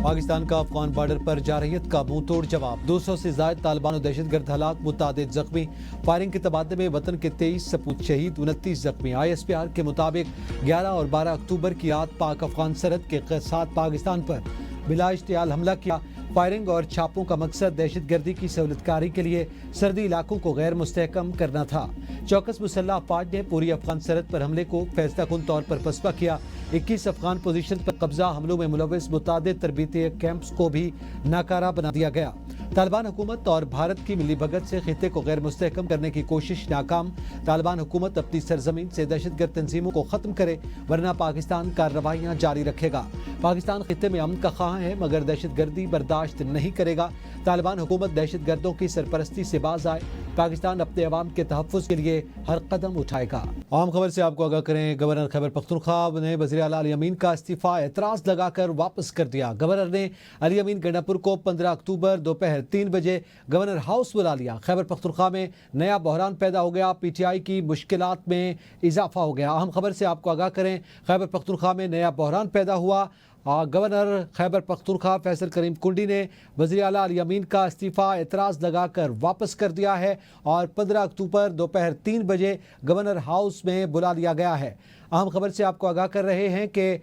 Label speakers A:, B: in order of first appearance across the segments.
A: پاکستان کا افغان بارڈر پر جارحیت کا منہ توڑ جواب 200 سے زائد طالبان و دہشت گرد ہلاک متعدد زخمی فائرنگ کے تبادلے میں وطن کے 23 سپوت شہید 29 زخمی ISPR کے مطابق 11 اور 12 اکتوبر کی رات پاک افغان سرحد کے ساتھ پاکستان پر بلا اشتعال حملہ کیا فائرنگ اور چھاپوں کا مقصد دہشت گردی کی سہولت کاری کے لیے سرحدی علاقوں کو غیر مستحکم کرنا تھا چوکس مسلح افواج نے پوری افغان سرحد پر حملے کو فیصلہ کن طور پر پسپا کیا 21 افغان پوزیشن پر قبضہ حملوں میں ملوث متعدد تربیتی کیمپس کو بھی ناکارہ بنا دیا گیا طالبان حکومت اور بھارت کی ملی بھگت سے خطے کو غیر مستحکم کرنے کی کوشش ناکام طالبان حکومت اپنی سرزمین سے دہشت گرد تنظیموں کو ختم کرے ورنہ پاکستان کارروائیاں جاری رکھے گا پاکستان خطے میں امن کا خواہاں ہے مگر دہشت گردی برداشت نہیں کرے گا طالبان حکومت دہشت گردوں کی سرپرستی سے باز آئے پاکستان اپنے عوام کے تحفظ کے لیے ہر قدم اٹھائے گا عام خبر سے آپ کو آگاہ کریں گورنر خیبر پختونخوا نے وزیر اعلیٰ علی امین کا استعفیٰ اعتراض لگا کر واپس کر دیا گورنر نے علی امین گنڈا پور کو 15 اکتوبر دوپہر 3 بجے گورنر ہاؤس بلا لیا خیبر پختونخوا میں نیا بحران پیدا ہو گیا PTI کی مشکلات میں اضافہ ہو گیا اہم خبر سے آپ کو آگاہ کریں خیبر پختونخوا میں نیا بحران پیدا ہوا گورنر خیبر پختونخوا فیصل کریم کنڈی نے وزیر اعلیٰ علی امین کا استعفیٰ اعتراض لگا کر واپس کر دیا ہے اور 15 اکتوبر دوپہر 3 بجے گورنر ہاؤس میں بلا لیا گیا ہے اہم خبر سے آپ کو آگاہ کر رہے ہیں کہ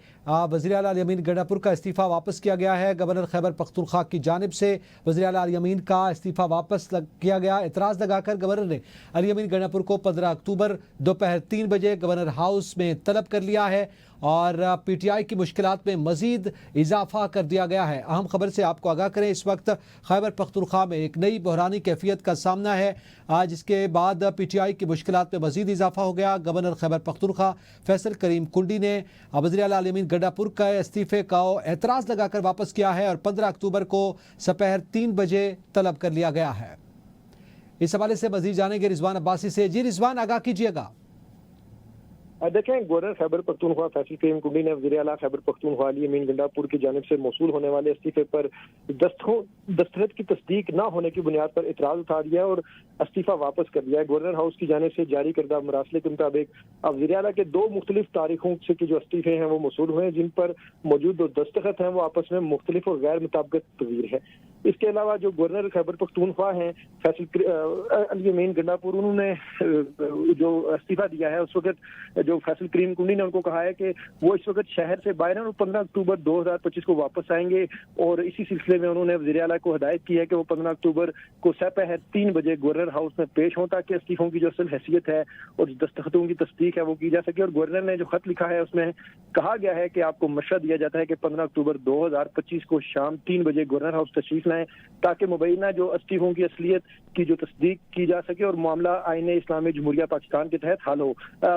A: وزیر اعلیٰ علی امین گنڈا پور کا استعفیٰ واپس کیا گیا ہے گورنر خیبر پختونخوا کی جانب سے وزیر اعلیٰ علی امین کا استعفیٰ واپس کیا گیا اعتراض لگا کر گورنر نے علی امین گنڈا پور کو 15 اکتوبر دوپہر 3 بجے گورنر ہاؤس میں طلب کر لیا ہے اور PTI کی مشکلات میں مزید اضافہ کر دیا گیا ہے اہم خبر سے آپ کو آگاہ کریں اس وقت خیبر پختونخوا میں ایک نئی بحرانی کیفیت کا سامنا ہے جس کے بعد PTI کی مشکلات میں مزید اضافہ ہو گیا گورنر خیبر پختونخوا فیصل کریم کنڈی نے وزیر اعلیٰ علی امین گنڈا پور کا استعفے کا اعتراض لگا کر واپس کیا ہے اور 15 اکتوبر کو سپہر 3 بجے طلب کر لیا گیا ہے اس حوالے سے مزید جانیں گے رضوان عباسی سے جی رضوان آگاہ کیجیے گا
B: دیکھیں گورنر خیبر پختونخوا فیصل کریم کنڈی نے وزیر اعلیٰ خیبر پختونخوا علی امین گنڈا پور کی جانب سے موصول ہونے والے استعفے پر دستخط کی تصدیق نہ ہونے کی بنیاد پر اعتراض اٹھا دیا ہے اور استعفیٰ واپس کر دیا ہے گورنر ہاؤس کی جانب سے جاری کردہ مراسلے کے مطابق وزیر اعلیٰ کے 2 مختلف تاریخوں سے کی جو استعفے ہیں وہ موصول ہوئے ہیں جن پر موجود 2 دستخط ہیں وہ آپس میں مختلف اور غیر مطابقت پذیر ہے اس کے علاوہ جو گورنر خیبر پختونخوا ہیں فیصل علی امین گنڈا پور انہوں نے جو استعفیٰ دیا ہے اس وقت جو فیصل کریم کنڈی نے ان کو کہا ہے کہ وہ اس وقت شہر سے باہر ہیں اور 15 اکتوبر 2025 کو واپس آئیں گے اور اسی سلسلے میں انہوں نے وزیر اعلیٰ کو ہدایت کی ہے کہ وہ 15 اکتوبر کو سپہر 3 بجے گورنر ہاؤس میں پیش ہوں تاکہ استعفوں کی جو اصل حیثیت ہے اور دستخطوں کی تصدیق ہے وہ کی جا سکے اور گورنر نے جو خط لکھا ہے اس میں کہا گیا ہے کہ آپ کو مشورہ دیا جاتا ہے کہ 15 اکتوبر 2025 کو شام 3 بجے گورنر ہاؤس تشریف لائیں تاکہ مبینہ جو استعفوں کی اصلیت کی جو تصدیق کی جا سکے اور معاملہ آئین اسلامی جمہوریہ پاکستان کے تحت حل ہو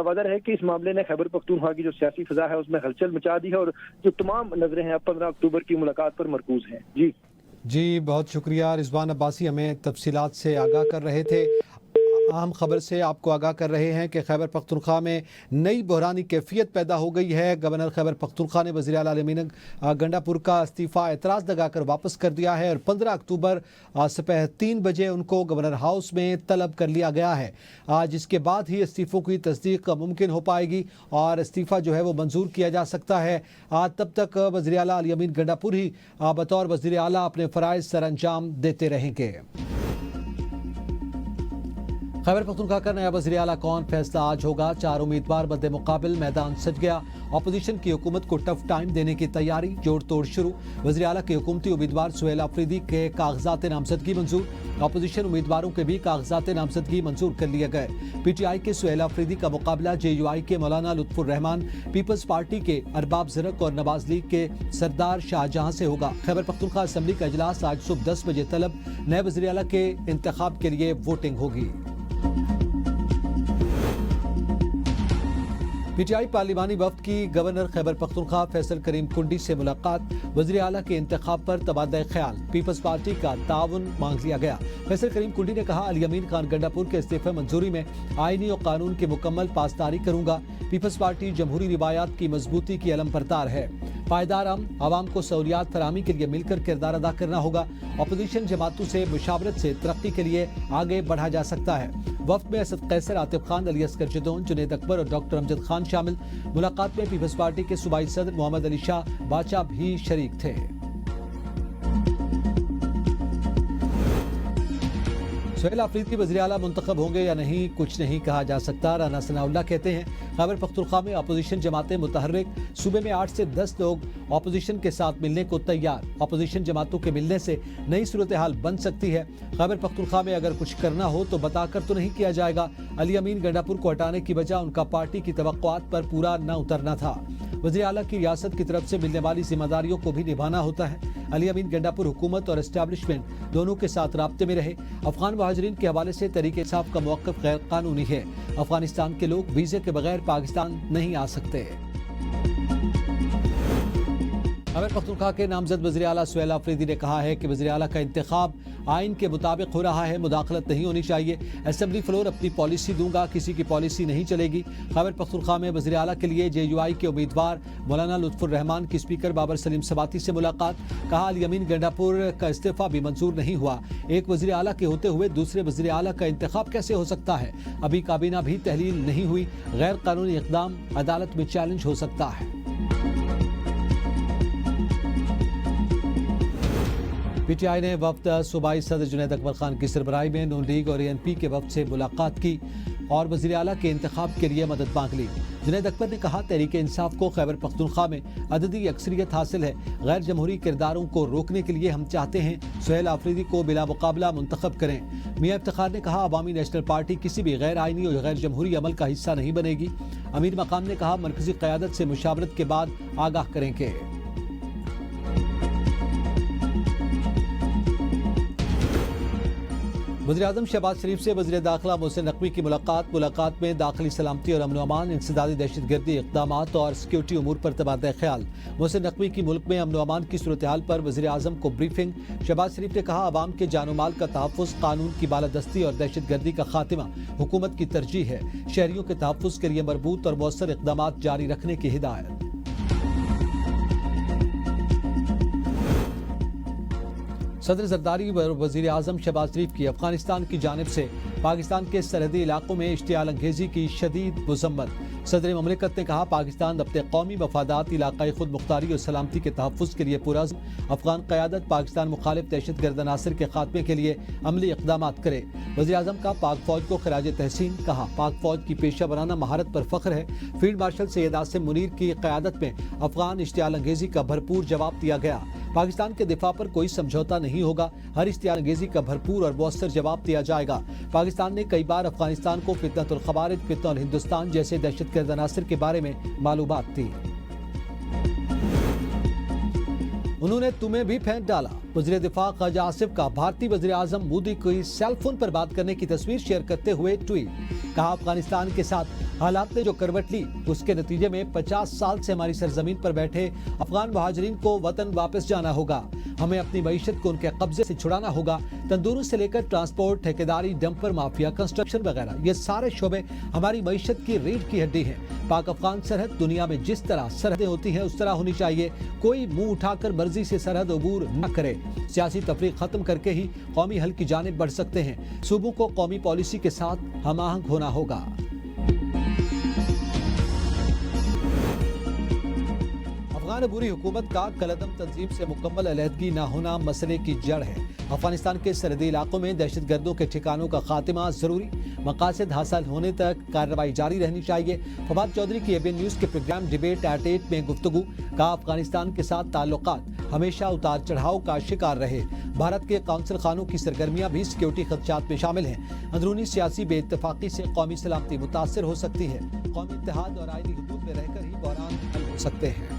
B: واضح ہے کہ اس معاملے نے خیبر پختونخوا کی جو سیاسی فضا ہے اس میں ہلچل مچا دی ہے اور جو تمام نظریں ہیں 15 اکتوبر کی ملاقات پر مرکوز ہیں جی
A: بہت شکریہ رضوان عباسی ہمیں تفصیلات سے آگاہ کر رہے تھے اہم خبر سے آپ کو آگاہ کر رہے ہیں کہ خیبر پختونخوا میں نئی بحرانی کیفیت پیدا ہو گئی ہے گورنر خیبر پختونخوا نے وزیر اعلیٰ علی امین گنڈا پور کا استعفیٰ اعتراض لگا کر واپس کر دیا ہے اور 15 اکتوبر سپہر 3 بجے ان کو گورنر ہاؤس میں طلب کر لیا گیا ہے جس کے بعد ہی استعفوں کی تصدیق ممکن ہو پائے گی اور استعفیٰ جو ہے وہ منظور کیا جا سکتا ہے تب تک وزیر اعلیٰ علی امین گنڈا پور ہی بطور وزیر اعلیٰ اپنے فرائض سر انجام دیتے رہیں گے خیبر پختونخوا کا نیا وزیر اعلیٰ کون فیصلہ آج ہوگا 4 امیدوار مد مقابل میدان سج گیا اپوزیشن کی حکومت کو ٹف ٹائم دینے کی تیاری جوڑ توڑ شروع وزیر اعلیٰ کے حکومتی امیدوار سہیل آفریدی کے کاغذات نامزدگی منظور اپوزیشن امیدواروں کے بھی کاغذات نامزدگی منظور کر لیے گئے PTI کے سہیل آفریدی کا مقابلہ JUI کے مولانا لطف الرحمان پیپلز پارٹی کے ارباب زرق اور نواز لیگ کے سردار شاہجہاں سے ہوگا خیبر پختونخوا اسمبلی کا اجلاس آج صبح 10 بجے طلب نئے وزیر اعلیٰ کے انتخاب کے لیے ووٹنگ ہوگی PTI پارلیمانی وفد کی گورنر خیبر پختونخوا فیصل کریم کنڈی سے ملاقات وزیر اعلیٰ کے انتخاب پر تبادلہ خیال پیپلز پارٹی کا تعاون مانگ لیا گیا فیصل کریم کنڈی نے کہا علی امین خان گنڈا پور کے استعفے منظوری میں آئینی اور قانون کی مکمل پاسداری کروں گا پیپلز پارٹی جمہوری روایات کی مضبوطی کی علم بردار ہے پائیدار عوام کو سہولیات فراہمی کے لیے مل کر کردار ادا کرنا ہوگا اپوزیشن جماعتوں سے مشاورت سے ترقی کے لیے آگے بڑھا جا سکتا ہے وفد میں اسد قیصر عاطف خان علی اصغر جدون جنید اکبر اور ڈاکٹر امجد خان شامل ملاقات میں پیپلز پارٹی کے صوبائی صدر محمد علی شاہ باچا بھی شریک تھے سہیل آفریدی وزیر اعلیٰ منتخب ہوں گے یا نہیں کچھ نہیں کہا جا سکتا. رانا ثناءاللہ کہتے ہیں خیبر پختونخوا میں اپوزیشن جماعتیں متحرک, صوبے میں 8 سے 10 لوگ اپوزیشن کے ساتھ ملنے کو تیار. اپوزیشن جماعتوں کے ملنے سے نئی صورتحال بن سکتی ہے. خیبر پختونخوا میں اگر کچھ کرنا ہو تو بتا کر تو نہیں کیا جائے گا. علی امین گنڈا پور کو ہٹانے کی وجہ ان کا پارٹی کی توقعات پر پورا نہ اترنا تھا. وزیر اعلیٰ کی ریاست کی طرف سے ملنے والی ذمہ داریوں کو بھی نبھانا ہوتا ہے. علی امین گنڈا پور حکومت اور اسٹیبلشمنٹ دونوں کے ساتھ رابطے میں رہے. افغان مہاجرین کے حوالے سے تحریک انصاف کا موقف غیر قانونی ہے. افغانستان کے لوگ ویزے کے بغیر پاکستان نہیں آ سکتے. خیبر پختونخوا کے نامزد وزیر اعلیٰ سہیل آفریدی نے کہا ہے کہ وزیر اعلیٰ کا انتخاب آئین کے مطابق ہو رہا ہے, مداخلت نہیں ہونی چاہیے. اسمبلی فلور اپنی پالیسی دوں گا, کسی کی پالیسی نہیں چلے گی. خیبر پختونخوا میں وزیر اعلیٰ کے لیے JUI کے امیدوار مولانا لطف الرحمان کی اسپیکر بابر سلیم سباتی سے ملاقات. کہا علی امین گنڈا پور کا استعفیٰ بھی منظور نہیں ہوا. ایک وزیر اعلیٰ کے ہوتے ہوئے دوسرے وزیر اعلیٰ کا انتخاب کیسے ہو سکتا ہے؟ ابھی کابینہ بھی تحلیل نہیں ہوئی. غیر قانونی اقدام عدالت میں چیلنج ہو سکتا ہے. PTI نے وفد صوبائی صدر جنید اکبر خان کی سربراہی میں نون لیگ اور ANP کے وفد سے ملاقات کی اور وزیر اعلیٰ کے انتخاب کے لیے مدد مانگ لی. جنید اکبر نے کہا تحریک انصاف کو خیبر پختونخوا میں عددی اکثریت حاصل ہے. غیر جمہوری کرداروں کو روکنے کے لیے ہم چاہتے ہیں سہیل آفریدی کو بلا مقابلہ منتخب کریں. میاں افتخار نے کہا عوامی نیشنل پارٹی کسی بھی غیر آئینی اور غیر جمہوری عمل کا حصہ نہیں بنے گی. امیر مقام نے کہا مرکزی قیادت سے مشاورت کے بعد آگاہ کریں گے. وزیراعظم شہباز شریف سے وزیر داخلہ محسن نقوی کی ملاقات میں داخلی سلامتی اور امن و امان, انسدادی دہشت گردی اقدامات اور سیکیورٹی امور پر تبادلہ خیال. محسن نقوی کی ملک میں امن و امان کی صورتحال پر وزیر اعظم کو بریفنگ. شہباز شریف نے کہا عوام کے جان و مال کا تحفظ, قانون کی بالادستی اور دہشت گردی کا خاتمہ حکومت کی ترجیح ہے. شہریوں کے تحفظ کے لیے مربوط اور مؤثر اقدامات جاری رکھنے کی ہدایت. صدر زرداری و وزیر اعظم شہباز شریف کی افغانستان کی جانب سے پاکستان کے سرحدی علاقوں میں اشتعال انگیزی کی شدید مذمت. صدر مملکت نے کہا پاکستان اپنے قومی مفادات, علاقائی خود مختاری اور سلامتی کے تحفظ کے لیے پرعزم. افغان قیادت پاکستان مخالف دہشت گرد عناصر کے خاتمے کے لیے عملی اقدامات کرے. وزیر اعظم کا پاک فوج کو خراج تحسین. کہا پاک فوج کی پیشہ ورانہ مہارت پر فخر ہے. فیلڈ مارشل سید عاصم منیر کی قیادت میں افغان اشتعال انگیزی کا بھرپور جواب دیا گیا. پاکستان کے دفاع پر کوئی سمجھوتا نہیں ہوگا. ہر اشتعال انگیزی کا بھرپور اور مؤثر جواب دیا جائے گا. پاکستان نے کئی بار افغانستان کو فتنۃ الخوارج, فتنہ الہندوستان جیسے دہشت گرد عناصر کے بارے میں معلومات دی. انہوں نے تمہیں بھی پھینک ڈالا. وزیر دفاع خواجہ آصف کا بھارتی وزیر اعظم مودی کی سیل فون پر بات کرنے کی تصویر شیئر کرتے ہوئے ٹویٹ. کہا افغانستان کے ساتھ حالات نے جو کروٹ لی اس کے نتیجے میں 50 سال سے ہماری سرزمین پر بیٹھے افغان مہاجرین کو وطن واپس جانا ہوگا. ہمیں اپنی معیشت کو ان کے قبضے سے چھڑانا ہوگا. تندوروں سے لے کر ٹرانسپورٹ, ٹھیکیداری, ڈمپر مافیا, کنسٹرکشن وغیرہ, یہ سارے شعبے ہماری معیشت کی ریڑھ کی ہڈی ہیں. پاک افغان سرحد دنیا میں جس طرح سرحدیں ہوتی ہیں اس طرح ہونی چاہیے. کوئی منہ اٹھا کر مرضی سے سرحد عبور نہ کرے. سیاسی تفریق ختم کر کے ہی قومی حل کی جانب بڑھ سکتے ہیں. صوبوں کو قومی پالیسی کے ساتھ ہم آہنگ ہونا ہوگا. افغان عبوری حکومت کا کالعدم تنظیم سے مکمل علیحدگی نہ ہونا مسئلے کی جڑ ہے. افغانستان کے سرحدی علاقوں میں دہشت گردوں کے ٹھکانوں کا خاتمہ ضروری. مقاصد حاصل ہونے تک کارروائی جاری رہنی چاہیے. فواد چودھری کی ABN نیوز کے پروگرام ڈیبیٹ ایٹ 8 میں گفتگو. کہا افغانستان کے ساتھ تعلقات ہمیشہ اتار چڑھاؤ کا شکار رہے. بھارت کے قونصل خانوں کی سرگرمیاں بھی سیکیورٹی خدشات میں شامل ہیں. اندرونی سیاسی بے اتفاقی سے قومی سلامتی متاثر ہو سکتی ہے. قومی اتحاد اور آئینی حدود میں رہ کر ہی بحران حل ہو سکتے ہیں.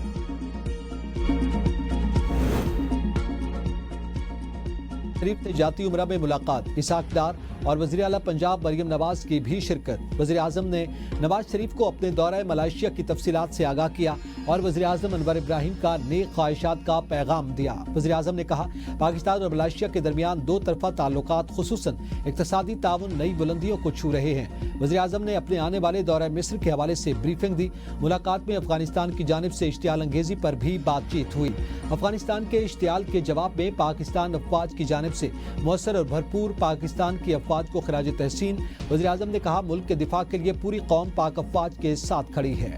A: شریف نے جاتی عمرہ میں ملاقات. اسحاق ڈار اور وزیر اعلیٰ پنجاب مریم نواز کی بھی شرکت. وزیر اعظم نے نواز شریف کو اپنے دورہ ملائیشیا کی تفصیلات سے آگاہ کیا اور وزیر اعظم انور ابراہیم کا نیک خواہشات کا پیغام دیا. وزیر اعظم نے کہا پاکستان اور ملائیشیا کے درمیان دو طرفہ تعلقات خصوصاً اقتصادی تعاون نئی بلندیوں کو چھو رہے ہیں. وزیر اعظم نے اپنے آنے والے دورہ مصر کے حوالے سے بریفنگ دی. ملاقات میں افغانستان کی جانب سے اشتعال انگیزی پر بھی بات چیت ہوئی. افغانستان کے اشتعال کے جواب میں پاکستان افواج کی جانب سے مؤثر اور بھرپور پاکستان کی افواج کو خراج تحسین. وزیر اعظم نے کہا ملک کے دفاع کے لیے پوری قوم پاک افواج کے ساتھ کھڑی ہے.